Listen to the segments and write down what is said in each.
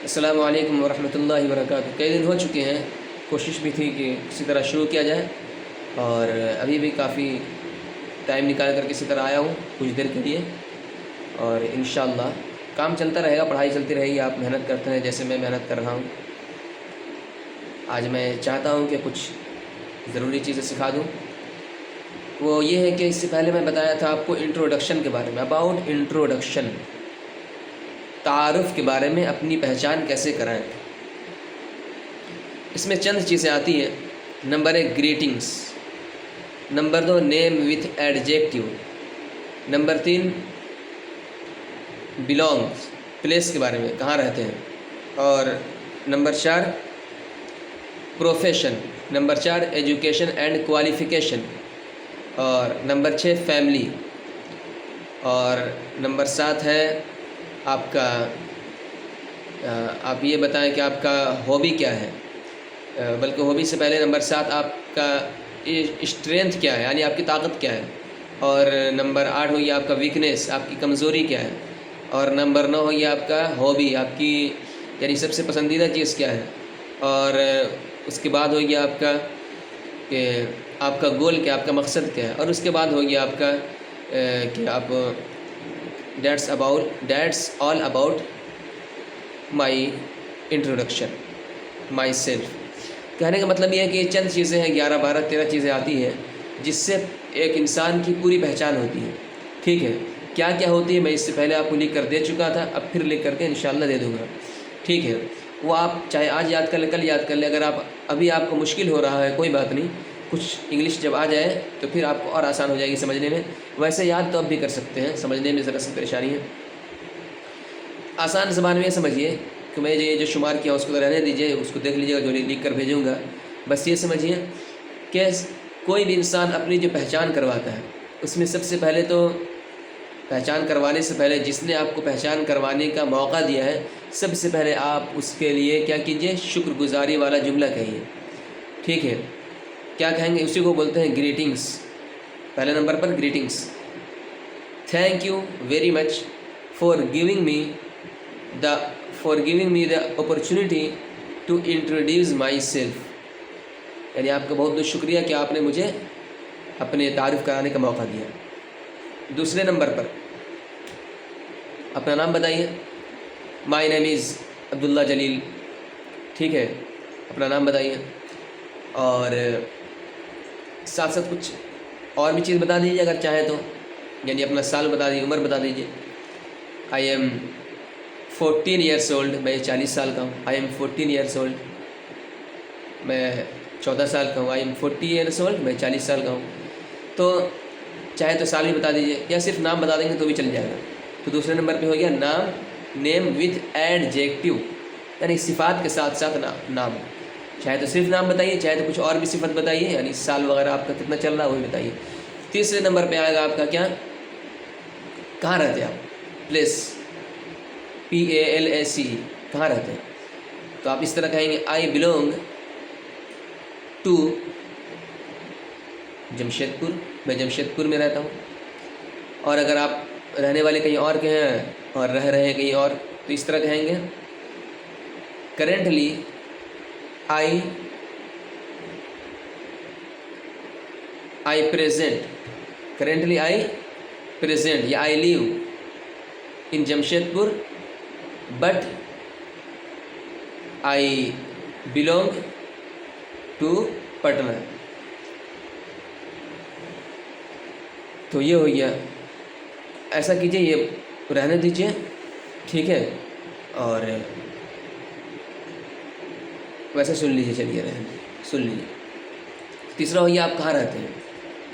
अस्सलामु अलैकुम वरहमतुल्लाहि वबरकातुहू। कई दिन हो चुके हैं, कोशिश भी थी कि किसी तरह शुरू किया जाए और अभी भी काफ़ी टाइम निकाल कर किसी तरह आया हूँ कुछ देर के लिए। और इंशाअल्लाह काम चलता रहेगा, पढ़ाई चलती रहेगी। आप मेहनत करते हैं जैसे मैं मेहनत कर रहा हूँ। आज मैं चाहता हूँ कि कुछ ज़रूरी चीज़ें सिखा दूँ। वो ये है कि इससे पहले मैं बताया था आपको इंट्रोडक्शन के बारे में, अबाउट इंट्रोडक्शन, तारुफ़ के बारे में, अपनी पहचान कैसे कराएं। इसमें चंद चीज़ें आती हैं। Number 1 greetings, number 2 name with adjective, number 3 belongs, place के बारे में, कहाँ रहते हैं, और number 4 profession, number 4 education and qualification, और नंबर 6 फैमिली, और नंबर 7 है आपका आप ये बताएं कि आपका हॉबी क्या है। बल्कि हॉबी से पहले नंबर 7 आपका स्ट्रेंथ क्या है, यानी आपकी ताकत क्या है। और नंबर 8 होगी आपका वीकनेस, आपकी कमज़ोरी क्या है। और नंबर 9 होगी आपका हॉबी, आपकी यानी सबसे पसंदीदा चीज़ क्या है। और उसके बाद होगी आपका कि आपका गोल क्या, आपका मकसद क्या है। और उसके बाद होगी आपका कि आप that's all about my introduction my self. कहने का मतलब ये है कि चंद चीज़ें हैं, 11, 12, 13 चीज़ें आती हैं जिससे एक इंसान की पूरी पहचान होती है। ठीक है, क्या क्या होती है मैं इससे पहले आपको लिख कर दे चुका था, अब फिर लिख करके इंशाल्लाह दे दूँगा। ठीक है, वो आप चाहे आज याद कर ले, कल याद कर ले। अगर आप अभी आपको मुश्किल हो रहा है, कोई बात नहीं, कुछ इंग्लिश जब आ जाए तो फिर आपको और आसान हो जाएगी समझने में। वैसे याद तो अब भी कर सकते हैं, समझने में ज़रा सी परेशानी है। आसान ज़बान में समझिए कि मैं ये जो शुमार किया उसको तो रहने दीजिए, उसको देख लीजिएगा जो लिख कर भेजूँगा। बस ये समझिए कि कोई भी इंसान अपनी जो पहचान करवाता है, उसमें सबसे पहले तो पहचान करवाने से पहले जिसने आपको पहचान करवाने का मौका दिया है, सबसे पहले आप उसके लिए क्या कीजिए, शुक्रगुजारी वाला जुमला कहिए। ठीक है, क्या कहेंगे, उसी को बोलते हैं ग्रीटिंग्स। पहले नंबर पर greetings, thank you very much for giving me the opportunity to introduce myself. यानी आपका बहुत बहुत शुक्रिया कि आपने मुझे अपने तारीफ़ कराने का मौका दिया। दूसरे नंबर पर अपना नाम बताइए। माई नेम इज़ अब्दुल्ला जलील। ठीक है, अपना नाम बताइए। और साथ साथ कुछ और भी चीज़ बता दीजिए अगर चाहे तो, यानी अपना साल बता दीजिए, उम्र बता दीजिए। आई एम 14 ईयर्स ओल्ड, मैं 40 साल का हूँ। आई एम 14 ईयर्स ओल्ड, मैं 14 साल का हूँ। आई एम 40 ईयर्स ओल्ड, मैं 40 साल का हूँ। तो चाहे तो साल भी बता दीजिए, या सिर्फ नाम बता देंगे तो भी चल जाएगा। तो दूसरे नंबर पे हो गया नाम, नेम विथ एडजेक्टिव, यानी सिफ़ात के साथ साथ नाम। चाहे तो सिर्फ नाम बताइए, चाहे तो कुछ और भी सिफत बताइए, यानी साल वगैरह आपका कितना चल रहा है वो भी बताइए। तीसरे नंबर पे आएगा आपका क्या, कहाँ रहते हैं आप, प्लेस, PALAC, कहाँ रहते हैं। तो आप इस तरह कहेंगे आई बिलोंग टू जमशेदपुर, मैं जमशेदपुर में रहता हूँ। और अगर आप रहने वाले कहीं और के हैं और रह रहे हैं कहीं और, तो इस तरह कहेंगे currently I present, currently I present, या I live in Jamshedpur but I belong to Patna. तो ये हो गया। ऐसा कीजिए, ये रहने दीजिए। ठीक है, और वैसे सुन लीजिए, चलिए रहने सुन लीजिए। तीसरा हो गया आप कहाँ रहते हैं।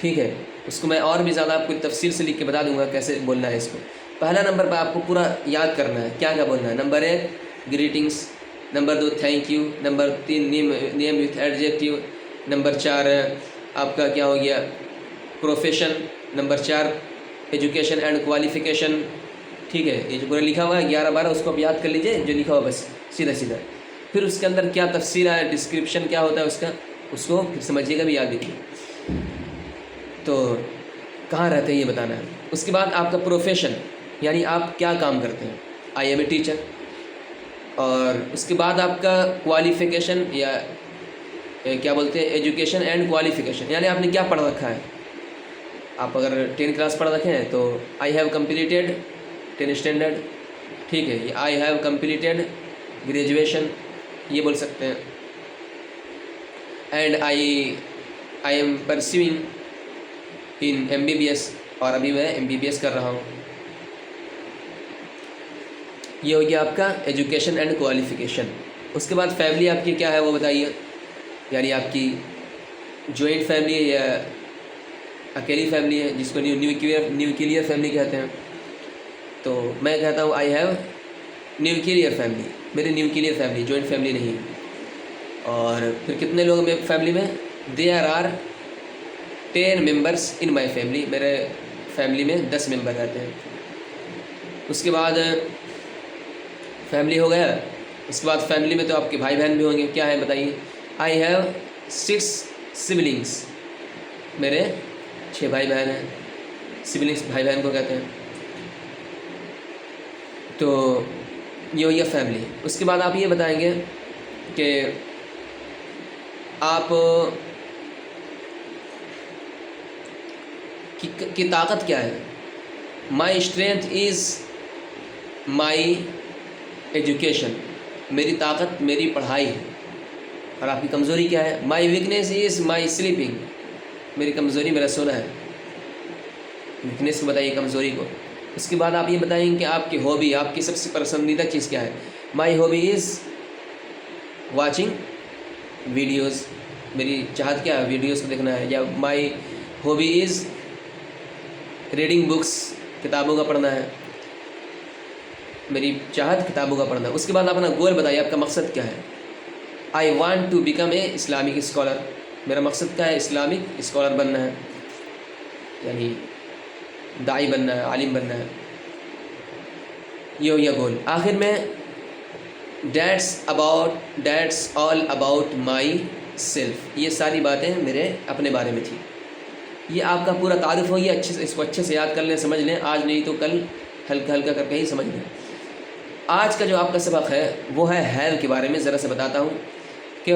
ठीक है, उसको मैं और भी ज़्यादा आपको तफसील से लिख के बता दूंगा कैसे बोलना है इसको। पहला नंबर पर आपको पूरा याद करना है क्या क्या बोलना है। Number 1 greetings, number 2 thank you, number 3 name with adjective, number 4 आपका क्या हो गया, profession, number 4 education and qualification. ठीक है, ये जो पूरा लिखा हुआ है 11, 12, उसको आप याद कर लीजिए जो लिखा हुआ बस सीधा सीधा। फिर उसके अंदर क्या तफसील है, डिस्क्रिप्शन क्या होता है उसका, उसको फिर समझिएगा भी, याद लिखिए। तो कहाँ रहते हैं ये बताना है। उसके बाद आपका प्रोफेशन, यानी आप क्या काम करते हैं। आई एम ए टीचर, और उसके बाद आपका क्वालिफ़िकेशन या क्या बोलते हैं, एजुकेशन एंड क्वालिफ़िकेशन, यानी आपने क्या पढ़ रखा है। आप अगर 10 क्लास पढ़ रखे हैं तो आई हैव कम्प्लीटेड 10 स्टैंडर्ड, ठीक है। ये आई हैव कम्प्लीटेड ग्रेजुएशन, ये बोल सकते हैं। And I am pursuing in MBBS, और अभी मैं MBBS कर रहा हूँ। ये हो गया आपका एजुकेशन एंड क्वालिफ़िकेशन। उसके बाद फैमिली आपकी क्या है वो बताइए, यानी आपकी जॉइंट फैमिली है या अकेली फैमिली है, जिसको न्यूक्लियर फैमिली कहते हैं। तो मैं कहता हूँ आई हैव न्यूक्लियर फैमिली, मेरी न्यूक्लियर फैमिली, जॉइंट फैमिली नहीं है। और फिर कितने लोग मेरे फैमिली में, there are 10 members in my family, मेरे फैमिली में 10 मेंबर रहते हैं। उसके बाद फैमिली हो गया। उसके बाद फैमिली में तो आपके भाई बहन भी होंगे, क्या है बताइए। आई हैव 6 सिबलिंग्स, मेरे 6 भाई बहन हैं। सिबलिंग्स भाई बहन को कहते हैं। तो ये हो गया फैमिली। उसके बाद आप ये बताएंगे कि आप की ताकत क्या है। My strength is my education, मेरी ताकत मेरी पढ़ाई है। और आपकी कमज़ोरी क्या है। My weakness is my sleeping, मेरी कमज़ोरी मेरा सोना है। वीकनेस को बताइए, कमज़ोरी को। उसके बाद आप ये बताएंगे कि आपकी हॉबी, आपकी सबसे पसंदीदा चीज़ क्या है। My hobby is watching videos, मेरी चाहत क्या है, वीडियोज़ को देखना है। या my hobby is reading books, किताबों का पढ़ना है, मेरी चाहत किताबों का पढ़ना है। उसके बाद अपना गोल बताइए, आपका मकसद क्या है। I want to become a Islamic scholar, मेरा मकसद क्या है, इस्लामिक स्कॉलर बनना है, यानी दाई बनना है, आलिम बनना है। ये हो गया गोल। आखिर में that's all about my self, ये सारी बातें मेरे अपने बारे में थी। ये आपका पूरा तारीफ़ हो गया। अच्छे से इसको अच्छे से याद कर लें, समझ लें। आज नहीं तो कल हल्का हल्का करके ही समझ लें। आज का जो आपका सबक है वो है हैव के बारे में। ज़रा से बताता हूँ कि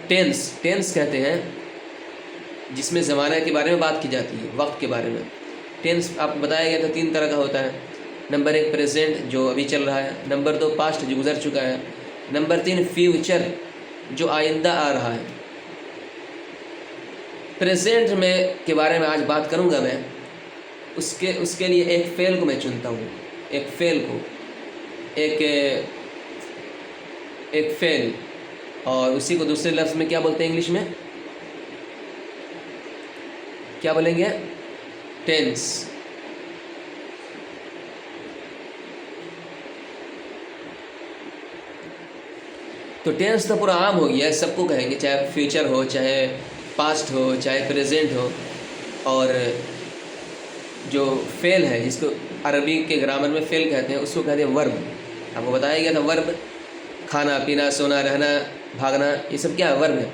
टेंस कहते हैं जिसमें ज़माने के बारे में बात की जाती है, वक्त के बारे में। टेंस आपको बताया गया था 3 तरह का होता है। नंबर 1 प्रेजेंट, जो अभी चल रहा है। नंबर 2 पास्ट, जो गुजर चुका है। नंबर 3 फ्यूचर, जो आइंदा आ रहा है। प्रेजेंट में के बारे में आज बात करूँगा मैं। उसके लिए एक फ़ेल को मैं चुनता हूँ, एक फ़ेल को, एक फ़ेल, और उसी को दूसरे लफ्ज़ में क्या बोलते हैं इंग्लिश में, क्या बोलेंगे, टेंस। तो टेंस तो पूरा आम हो गया, सबको कहेंगे, चाहे फ्यूचर हो, चाहे पास्ट हो, चाहे प्रेजेंट हो। और जो फ़ेल है, जिसको अरबी के ग्रामर में फ़ेल कहते हैं, उसको कहते हैं वर्ब। आपको बताया गया था वर्ब, खाना पीना, सोना, रहना, भागना, ये सब क्या है, वर्ब है।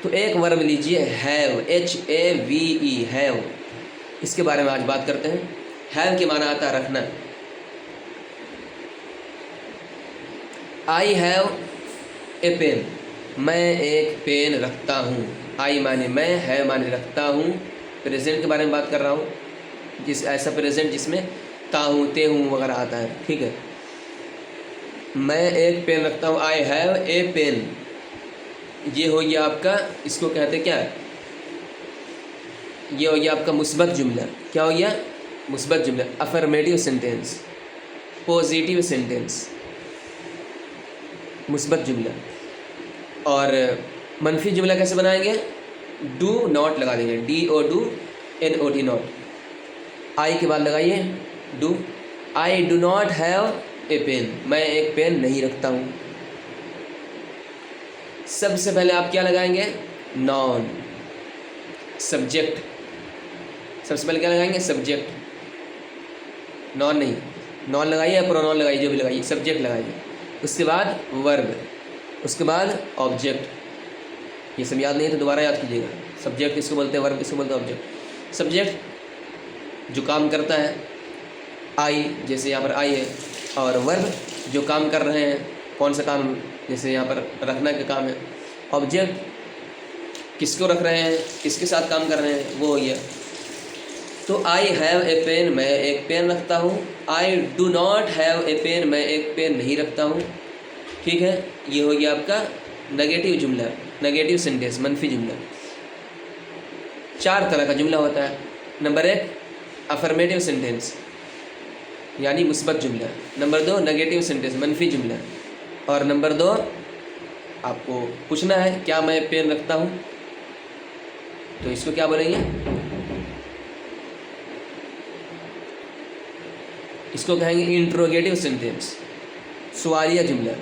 तो एक वर्ब लीजिए, हैव, HAVE, हैव। इसके बारे में आज बात करते हैं। हैव के माना आता है रखना। आई हैव ए पेन, मैं एक पेन रखता हूँ। आई माने मैं, है माने रखता हूँ। प्रेजेंट के बारे में बात कर रहा हूँ, ऐसा प्रेजेंट जिसमें ता हूँ, ते हूँ वगैरह आता है, ठीक है। मैं एक पेन रखता हूँ, आई हैव ए पेन। ये हो गया आपका, इसको कहते क्या है, ये हो गया आपका मुस्बत जुमला। क्या हो गया, मुस्बत जुमला, अफर्मेटिव सेंटेंस, पॉजिटिव सेंटेंस, मुस्बत जुमला। और मनफी जुमला कैसे बनाएंगे, डू नॉट लगा देंगे, DONOT, नॉट। आई के बाद लगाइए do. I do not have a pen, मैं एक पेन नहीं रखता हूँ। सबसे पहले आप क्या लगाएंगे, नॉन, सब्जेक्ट। सबसे पहले क्या लगाएंगे, सब्जेक्ट, नॉन नहीं, नॉन लगाइए या प्रोनॉन लगाइए, जो भी लगाइए, सब्जेक्ट लगाइए। उसके बाद वर्ब, उसके बाद ऑब्जेक्ट। ये सब याद नहीं है तो दोबारा याद कीजिएगा। सब्जेक्ट इसको बोलते हैं, वर्ब इसको बोलते हैं ऑब्जेक्ट। सब्जेक्ट जो काम करता है, आई, जैसे यहाँ पर आई है, और वर्ब जो काम कर रहे हैं, कौन सा काम, जैसे यहाँ पर रखना का काम है। ऑब्जेक्ट किसको रख रहे हैं, किसके साथ काम कर रहे हैं, वो हो गया। तो आई हैव ए पेन, मैं एक पेन रखता हूँ। I do not have a pen, मैं एक पेन नहीं रखता हूँ। ठीक है, ये हो गया आपका नेगेटिव जुमला, नेगेटिव सेंटेंस, मनफी जुमला। 4 तरह का जुमला होता है। नंबर 1 अफर्मेटिव सेंटेंस यानी मुस्बत जुमला। नंबर 2 नेगेटिव सेंटेंस, मनफी जुमला। और नंबर 2 आपको पूछना है क्या मैं पेन रखता हूँ, तो इसको क्या बोलेंगे, इसको कहेंगे इंट्रोगेटिव सेंटेंस, सवालिया जुमला।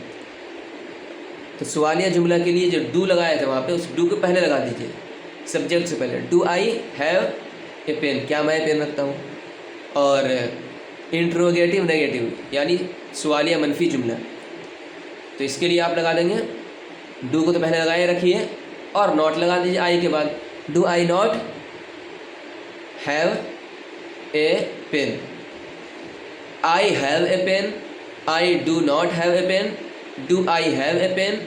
तो सवालिया जुमला के लिए जो डू लगाया था वहाँ पे, उस डू को पहले लगा दीजिए सब्जेक्ट से पहले। Do I have a pen, क्या मैं पेन रखता हूँ। और इंट्रोगेटिव नेगेटिव यानी सवालिया मनफी जुमला, तो इसके लिए आप लगा देंगे, डू को तो पहले लगाए रखिए और नॉट लगा दीजिए आई के बाद। Do I not have a pen, I have a pen, I do not have a pen, do I have a pen,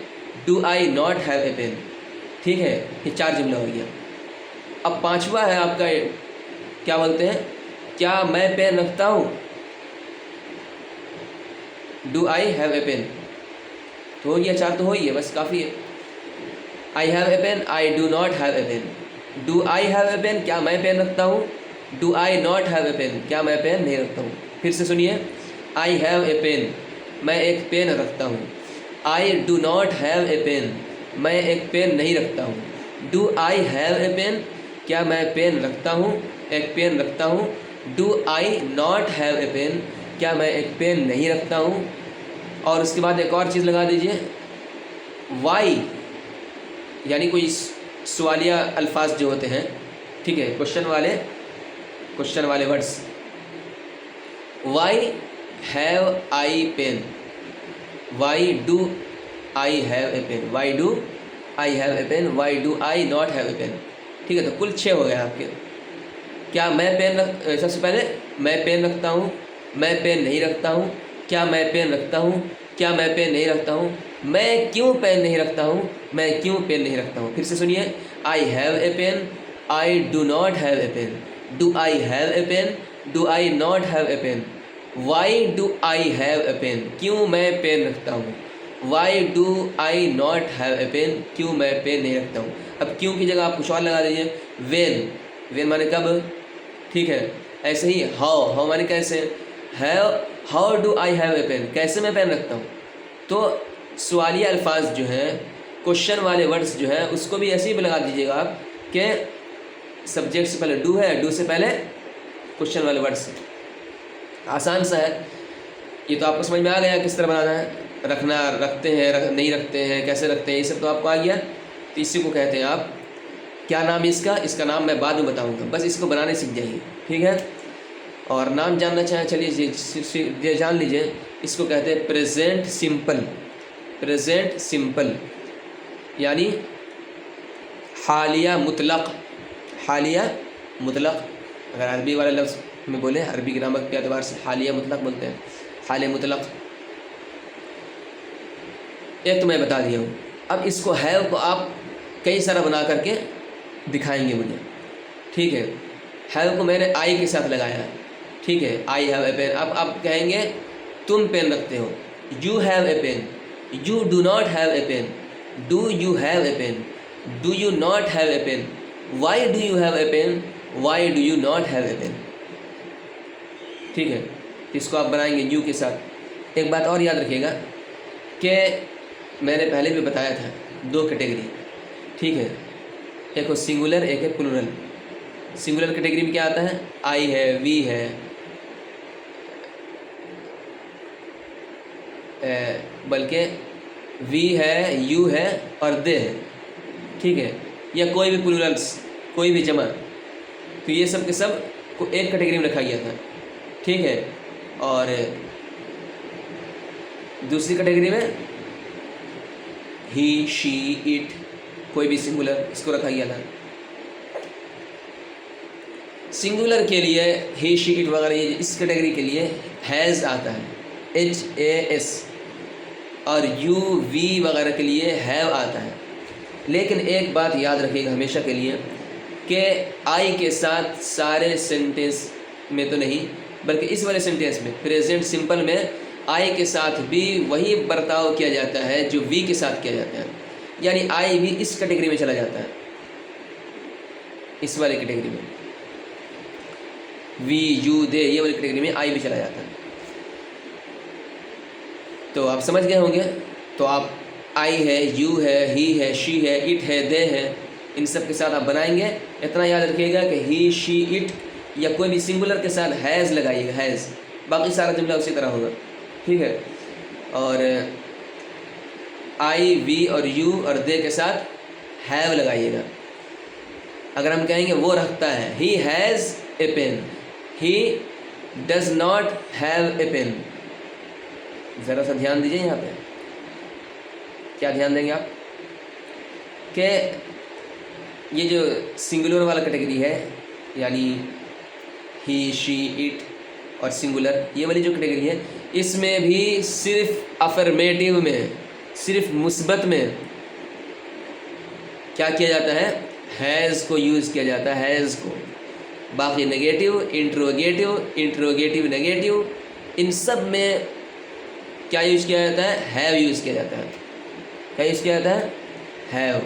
do I not have a pen. ठीक है, ये 4 जुमला हो गया। अब 5वां है आपका, क्या बोलते हैं, क्या मैं पेन रखता हूँ, do I have a pen. तो हो गया 4, तो हो ही है, बस काफ़ी है। I have a pen, I do not have a pen, do I have a pen, क्या मैं पेन रखता हूँ, do I not have a pen, क्या मैं पेन नहीं रखता हूँ। फिर से सुनिए, आई हैव ए पेन, मैं एक पेन रखता हूँ। I do not have a pen, मैं एक पेन नहीं रखता हूँ। Do I have a pen, क्या मैं पेन रखता हूँ, एक पेन रखता हूँ। Do I not have a pen, क्या मैं एक पेन नहीं रखता हूँ। और उसके बाद एक और चीज़ लगा दीजिए, वाई यानी कोई सवालिया अल्फाज जो होते हैं, ठीक है, क्वेश्चन वाले words. Why have I pen, why do I have a pen, why do I have a pen, why do I not have a pen. ठीक है, तो कुल 6 हो गए आपके। क्या मैं पेन सबसे पहले मैं पेन रखता हूँ, मैं पेन नहीं रखता हूँ, क्या मैं पेन रखता हूँ, क्या मैं पेन नहीं रखता हूँ, मैं क्यों पेन नहीं रखता हूँ, मैं क्यों पेन नहीं रखता हूँ। फिर से सुनिए, I have a pen, I do not have a pen, do I have a pen, do I not have a pen, why do I have a pen, क्यों मैं पेन रखता हूँ, why do I not have a pen, क्यों मैं pen नहीं रखता हूँ। अब क्यों की जगह आप कुछ और लगा दीजिए, वेन, वेन माने कब, ठीक है। ऐसे ही हाउ माने कैसे, how do I have a pen, कैसे मैं पेन रखता हूँ। तो सवालिया अल्फाज जो हैं, क्वेश्चन वाले वर्ड्स जो हैं, उसको भी ऐसे ही लगा दीजिएगा आप कि सब्जेक्ट से पहले डू है, डू से पहले क्वेश्चन वाले वर्ड्स। आसान सा है ये, तो आपको समझ में आ गया किस तरह बनाना है, रखना, रखते हैं, नहीं रखते हैं, कैसे रखते हैं, ये सब तो आपको आ गया। तो इसी को कहते हैं आप, क्या नाम है इसका, इसका नाम मैं बाद में बताऊंगा, बस इसको बनाने सीख जाइए, ठीक है। और नाम जानना चाहें चलिए जान लीजिए, इसको कहते हैं प्रेजेंट सिंपल, प्रेजेंट सिंपल यानी हालिया मुतलक, हालिया मुतलक। अगर अरबी वाले लफ्ज़ में बोले, अरबी ग्रामर के एतबार से हालिया मुतलक बोलते हैं, हालिया मुतलक। एक तो मैं बता दिया हूँ, अब इसको हैव को आप कई सारा बना करके दिखाएंगे मुझे, ठीक है। हैव को मैंने आई के साथ लगाया, ठीक है, आई हैव ए पेन। अब आप कहेंगे तुम पेन रखते हो, you have a pen, you do not have a pen, do you have a pen, do you not have a pen, why do you have a pen, why do you not have a pen, ठीक है। इसको आप बनाएंगे you के साथ। एक बात और याद रखिएगा कि मैंने पहले भी बताया था 2 कैटेगरी, ठीक है, एक हो सिंगुलर, एक है प्लूरल। सिंगुलर कैटेगरी में क्या आता है, आई है, वी है, बल्कि वी है, यू है और दे है, ठीक है, या कोई भी प्लूरल्स, कोई भी जमा, तो ये सब के सब को एक कैटेगरी में रखा गया था, ठीक है। और दूसरी कैटेगरी में ही, शी, इट, कोई भी सिंगुलर, इसको रखा गया था। सिंगुलर के लिए ही, शी, इट वगैरह, ये इस कैटेगरी के लिए हैज़ आता है, HAS, और यू वी वगैरह के लिए हैव आता है। लेकिन एक बात याद रखिएगा हमेशा के लिए कि आई के साथ सारे सेंटेंस में तो नहीं, बल्कि इस वाले सेंटेंस में प्रेजेंट सिंपल में आई के साथ भी वही बर्ताव किया जाता है जो वी के साथ किया जाता है। यानी आई भी इस कैटेगरी में चला जाता है, इस वाली कैटेगरी में, वी यू दे ये वाली कैटेगरी में आई भी चला जाता है। तो आप समझ गए होंगे। तो आप आई है, यू है, ही है, शी है, इट है, दे है, इन सब के साथ आप बनाएंगे। इतना याद रखिएगा कि ही, शी, इट या कोई भी सिंगुलर के साथ हैज़ लगाइएगा, हैज़। बाकी सारा जुमला उसी तरह होगा, ठीक है। और आई, वी और यू और दे के साथ हैव लगाइएगा। अगर हम कहेंगे वो रखता है, he has a pen, he does not have a pen. ज़रा सा ध्यान दीजिए यहाँ पे, क्या ध्यान देंगे आप कि ये जो सिंगुलर वाला कैटेगरी है, यानी ही, शी, इट और सिंगुलर, ये वाली जो कैटेगरी है, इसमें भी सिर्फ अफर्मेटिव में, सिर्फ मुस्बत में क्या किया जाता है, हैज़ को यूज़ किया जाता है, हैज़ को। बाकी नेगेटिव, इंट्रोगेटिव, इंट्रोगेटिव नेगेटिव, इन सब में क्या यूज़ किया जाता है, हैव यूज़ किया जाता है। क्या यूज़ किया जाता है, हैव।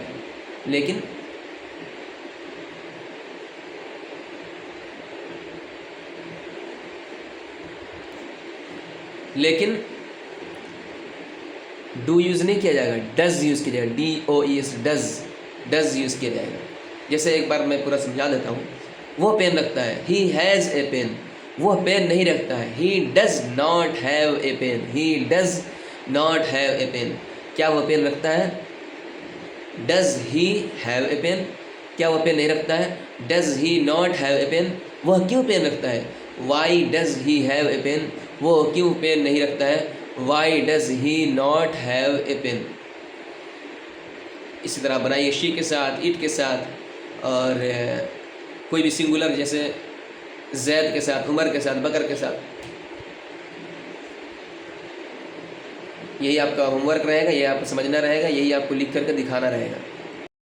लेकिन डू यूज़ नहीं किया जाएगा, डज यूज़ किया जाएगा, DOES, डज यूज़ किया जाएगा। जैसे एक बार मैं पूरा समझा देता हूँ। वो पेन रखता है, ही हैज़ ए पेन, वो पेन नहीं रखता है, he does not have a pen, he does not have a pen. क्या वो पेन रखता है, does he have a pen? क्या वो पेन नहीं रखता है, does he not have a pen? वह क्यों पेन रखता है, why does he have a pen? वो क्यों पेन नहीं रखता है, why does he not have a pen? इसी तरह बनाइए शी के साथ, इट के साथ, और कोई भी सिंगुलर जैसे जैद के साथ, उमर के साथ, बकर के साथ। यही आपका होमवर्क रहेगा, यही आपको समझना रहेगा, यही आपको लिख करके दिखाना रहेगा।